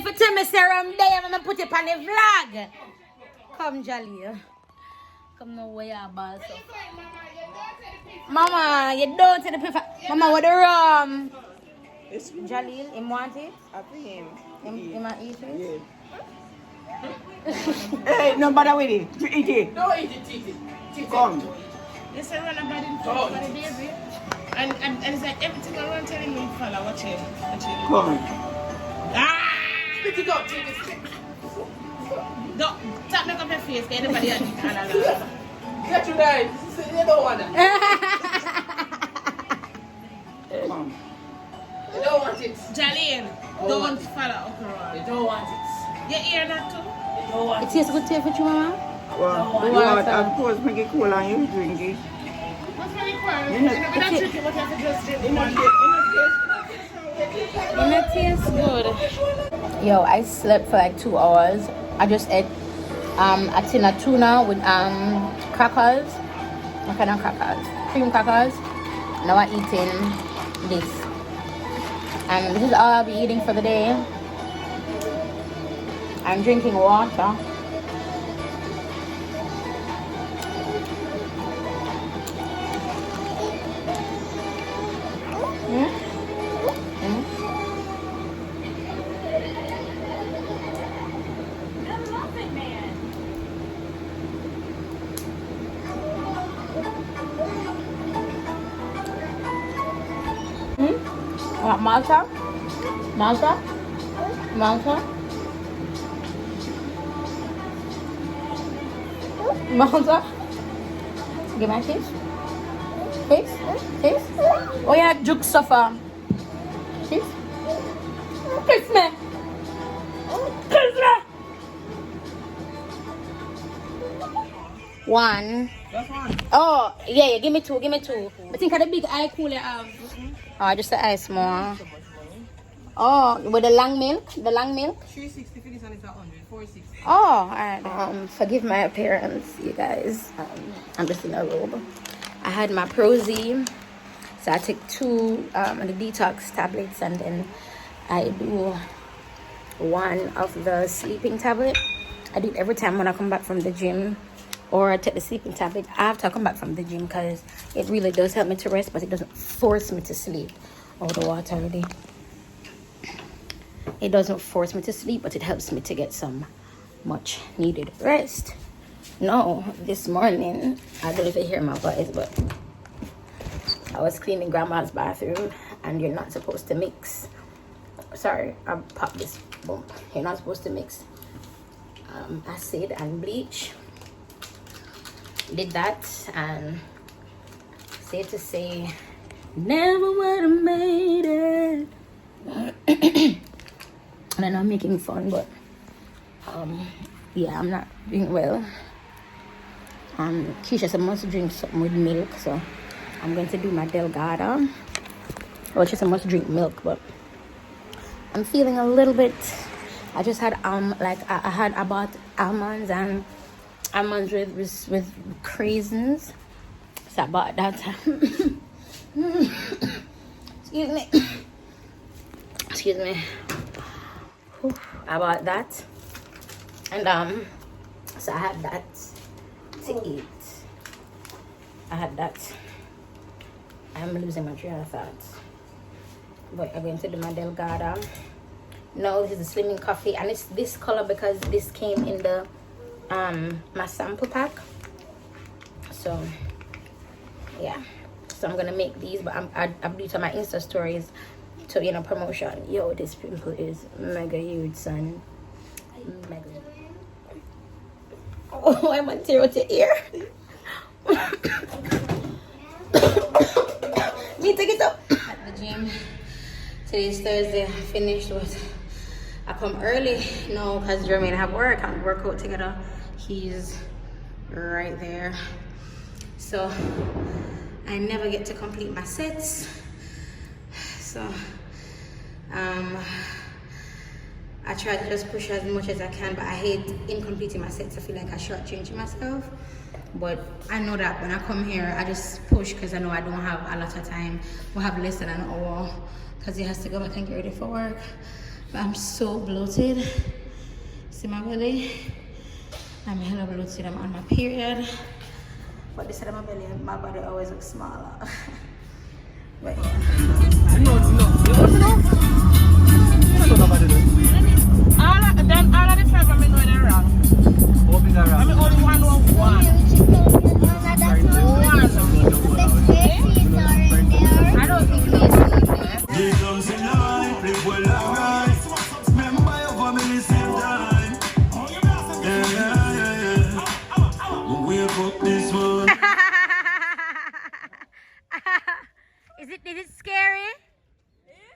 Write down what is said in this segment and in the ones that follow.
if you tell me serum there, I'm gonna put it on the vlog. Come, Jaleel. Come now, where you boss up. Mama, you don't say the prefer. Mama, what the rum? Jaleel, him want it? I think him. Him want eat it? Yeah. Hey, no bother with it. Eat it. Don't eat it. Come. Yes, I run about in for the baby. And it's like everything around telling me, fella, watch it. Come. Ah! Spit it out, take it, spit. Don't tap make up your face, get anybody else. Get you guys. You don't want it. Come. You don't want it. Jaleel, don't follow Okoro. You don't want it. You hear that too? You don't want It tastes good to you for you, Mama? Well, you want, of course, make it cool and you drink it. What's really cool? You know, We're not drinking what you have to just drink. It tastes good. Yo, I slept for like 2 hours. I just ate a tin of tuna with crackers. What kind of crackers? Cream crackers. Now I'm eating this. And this is all I'll be eating for the day. I'm drinking water. Malta? Malta? Malta? Malta? Give my kiss. Kiss? Kiss? Oh yeah, Juke suffer. Kiss? Kiss me! Kiss me! One. That's one. Oh, yeah, give me two. I think of the big eye cooler have. Oh, just the ice more. Oh, with the long milk? 360 for this and it's 100. 460. Oh, alright. Forgive my appearance, you guys. I'm just in a robe. I had my Prozi, so I took 2 the detox tablets, and then I do 1 of the sleeping tablet. I do it every time when I come back from the gym, or I take the sleeping tablet after I come back from the gym, because it really does help me to rest, but it doesn't force me to sleep. Oh, the water already. It doesn't force me to sleep, but it helps me to get some much needed rest. No, this morning, I don't know if you hear my voice, but I was cleaning grandma's bathroom, and you're not supposed to mix. Sorry, I popped this bump. You're not supposed to mix acid and bleach. Did that, and safe to say, never would have made it. And I know I'm making fun, but yeah, I'm not doing well. Keisha said I must drink something with milk, so I'm going to do my 𝘠𝘪𝘴. Well, she said I must drink milk, but I'm feeling a little bit. I just had I bought almonds with craisins, so I bought that. Excuse me. I bought that, and so I had that to eat. I'm losing my train of thought, but I'm going to do my 𝘠𝘪𝘴. No, this is a slimming coffee, and it's this color because this came in the my sample pack. So yeah, so I'm gonna make these, but I'm doing to my Insta stories to, you know, promotion. Yo, this pimple is mega huge, son. Mega. Oh, I'm on 0 to ear. Me take it up at the gym. Today's Thursday. I finished what I come early. No, because Jermaine have work and work out together. He's right there. So I never get to complete my sets. So I try to just push as much as I can, but I hate in completing my sets. I feel like I shortchanging myself. But I know that when I come here, I just push because I know I don't have a lot of time. We'll have less than an hour because he has to go back and get ready for work. I'm so bloated. See my belly? I'm hella bloated. I'm on my period. But this side of my belly, my body always looks smaller. But yeah. All of the five I'm going around. I'm only one. I don't think it's Is it scary?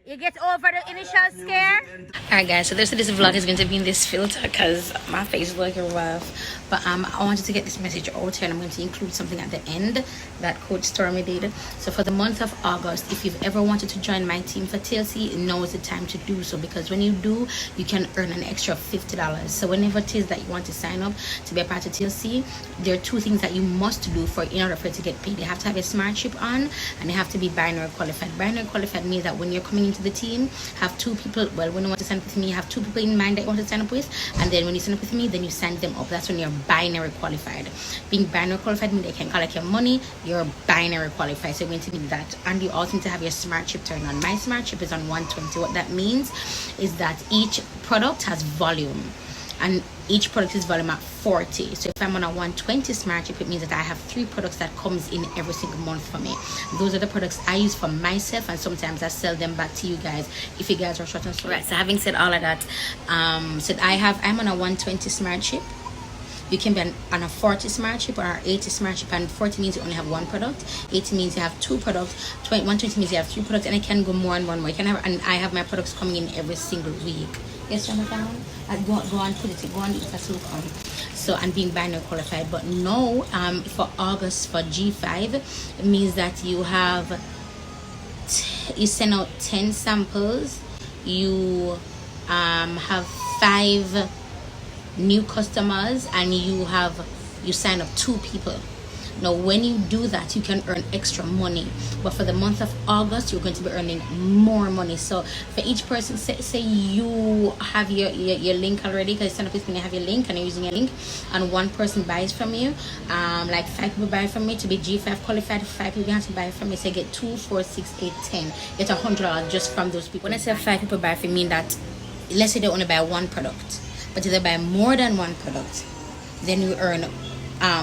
You get over the initial scare? Alright guys, so the rest of this vlog is going to be in this filter because my face is looking rough. But I wanted to get this message out here, and I'm going to include something at the end that Coach Stormy did. So for the month of August, if you've ever wanted to join my team for TLC, now is the time to do so, because when you do, you can earn an extra $50. So whenever it is that you want to sign up to be a part of TLC, there are two things that you must do in order for it to get paid. You have to have a Smartship on, and you have to be binary qualified. Binary qualified means that when you're coming into the team, have two people, well, when you want to sign up with me, you have two people in mind that you want to sign up with, and then when you sign up with me, then you sign them up. That's when you're binary qualified. Being binary qualified means they can collect your money. You're binary qualified, so you're going to need that. And you also need to have your Smartship turned on. My Smartship is on 120. What that means is that each product has volume, and each product is volume at 40. So if I'm on a 120 Smartship, it means that I have 3 products that comes in every single month for me. Those are the products I use for myself, and sometimes I sell them back to you guys if you guys are short on story. Right, so having said all of that, so I'm on a 120 Smartship. You can be on a 40 Smartship or 80 Smartship, and 40 means you only have 1 product, 80 means you have 2 products, 120 means you have 3 products, and it can go more and more. You can have, and I have my products coming in every single week. Yes, Jonathan? Go on, put it, go on, eat a silicone. So, and being binary qualified. But no, for August, for G5, it means that you have, you send out 10 samples, you have 5 new customers, and you sign up 2 people. Now when you do that, you can earn extra money, but for the month of August, you're going to be earning more money. So for each person, say you have your link already, because you sign up with me, you have your link and you're using your link, and 1 person buys from you, like 5 people buy from me to be G5 qualified. 5 people have to buy from me, so you get 2, 4, 6, 8, 10. Get $100 just from those people. When I say 5 people buy from me, that let's say they only buy 1 product, but if they buy more than 1 product, then you earn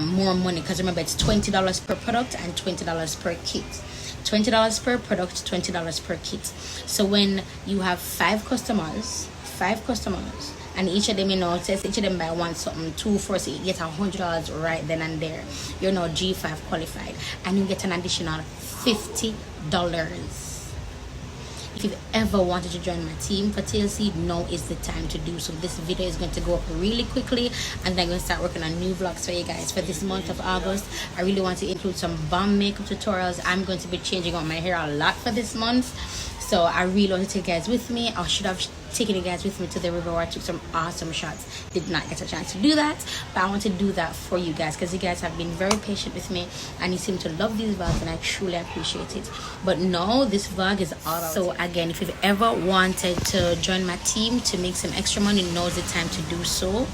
more money, because remember, it's $20 per product and $20 per kit. $20 per product, $20 per kit. So when you have 5 customers, and each of them, says each of them buy 1 something, 2, 4, so you get $100 right then and there. You're now G5 qualified, and you get an additional $50. If you've ever wanted to join my team for TLC, now is the time to do so. This video is going to go up really quickly, and then I'm going to start working on new vlogs for you guys. For this month of August, I really want to include some bomb makeup tutorials. I'm going to be changing out my hair a lot for this month, so I really want to take you guys with me. I should have taken you guys with me to the river where I took some awesome shots. Did not get a chance to do that, but I want to do that for you guys, because you guys have been very patient with me, and you seem to love these vlogs, and I truly appreciate it. But no, this vlog is all about. So again, if you've ever wanted to join my team to make some extra money, now's the time to do so.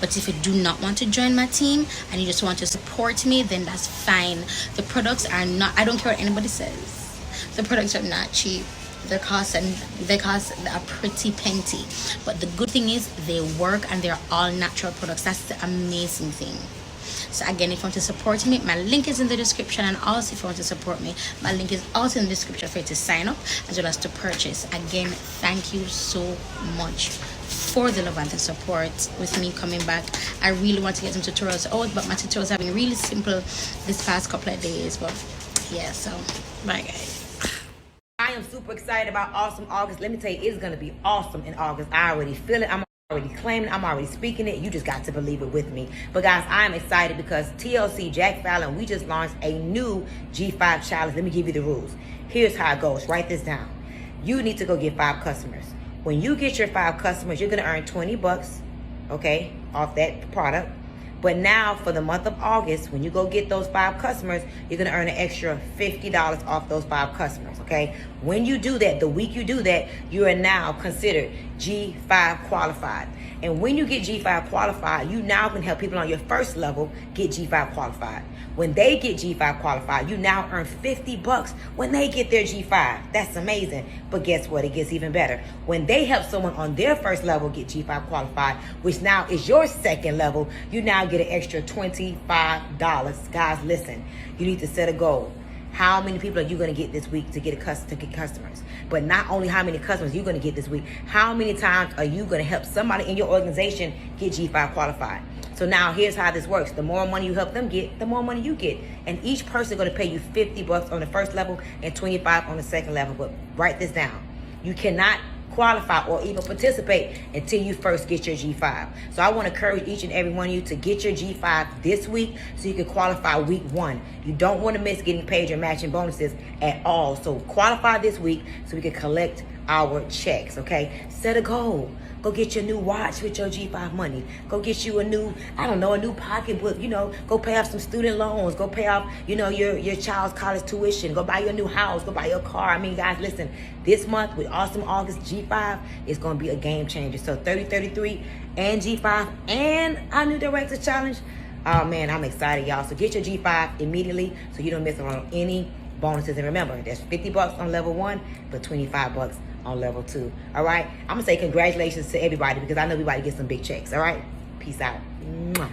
But if you do not want to join my team and you just want to support me, then that's fine. The products are not, I don't care what anybody says, the products are not cheap. They cost a pretty penny, but the good thing is they work, and they're all natural products. That's the amazing thing. So again, if you want to support me, my link is in the description, and also if you want to support me, my link is also in the description for you to sign up as well as to purchase. Again, thank you so much for the love and the support with me coming back. I really want to get some tutorials out, but my tutorials have been really simple this past couple of days. But yeah, so bye guys. I am super excited about awesome August. Let me tell you, it's going to be awesome in August. I already feel it. I'm already claiming it. I'm already speaking it. You just got to believe it with me. But guys, I'm excited because TLC, Jack Fallon, we just launched a new G5 challenge. Let me give you the rules. Here's how it goes. Write this down. You need to go get 5 customers. When you get your 5 customers, you're going to earn $20, okay, off that product. But now for the month of August, when you go get those 5 customers, you're gonna earn an extra $50 off those 5 customers, okay? When you do that, the week you do that, you are now considered G5 qualified. And when you get G5 qualified, you now can help people on your first level get G5 qualified. When they get G5 qualified, you now earn $50 when they get their G5. That's amazing. But guess what? It gets even better. When they help someone on their first level get G5 qualified, which now is your second level, you now get an extra $25. Guys, listen, you need to set a goal. How many people are you going to get this week to get customers? But not only how many customers you're going to get this week, how many times are you going to help somebody in your organization get G5 qualified? So now here's how this works. The more money you help them get, the more money you get. And each person is going to pay you $50 on the first level and $25 on the second level. But write this down. You cannot qualify or even participate until you first get your G5. So I want to encourage each and every one of you to get your G5 this week so you can qualify week 1. You don't want to miss getting paid your matching bonuses at all. So qualify this week so we can collect our checks, okay? Set a goal. Go get your new watch with your G5 money. Go get you a new, I don't know, a new pocketbook, you know. Go pay off some student loans. Go pay off, you know, your child's college tuition. Go buy your new house. Go buy your car. I mean, guys, listen, this month with Awesome August G5 is going to be a game changer. So 30-33 and G5 and our new Director Challenge. Oh, man, I'm excited, y'all. So get your G5 immediately so you don't miss out on any bonuses. And remember, there's $50 on level 1, but $25 on level 2. All right, I'm gonna say congratulations to everybody because I know everybody gets some big checks. All right, peace out. Mwah.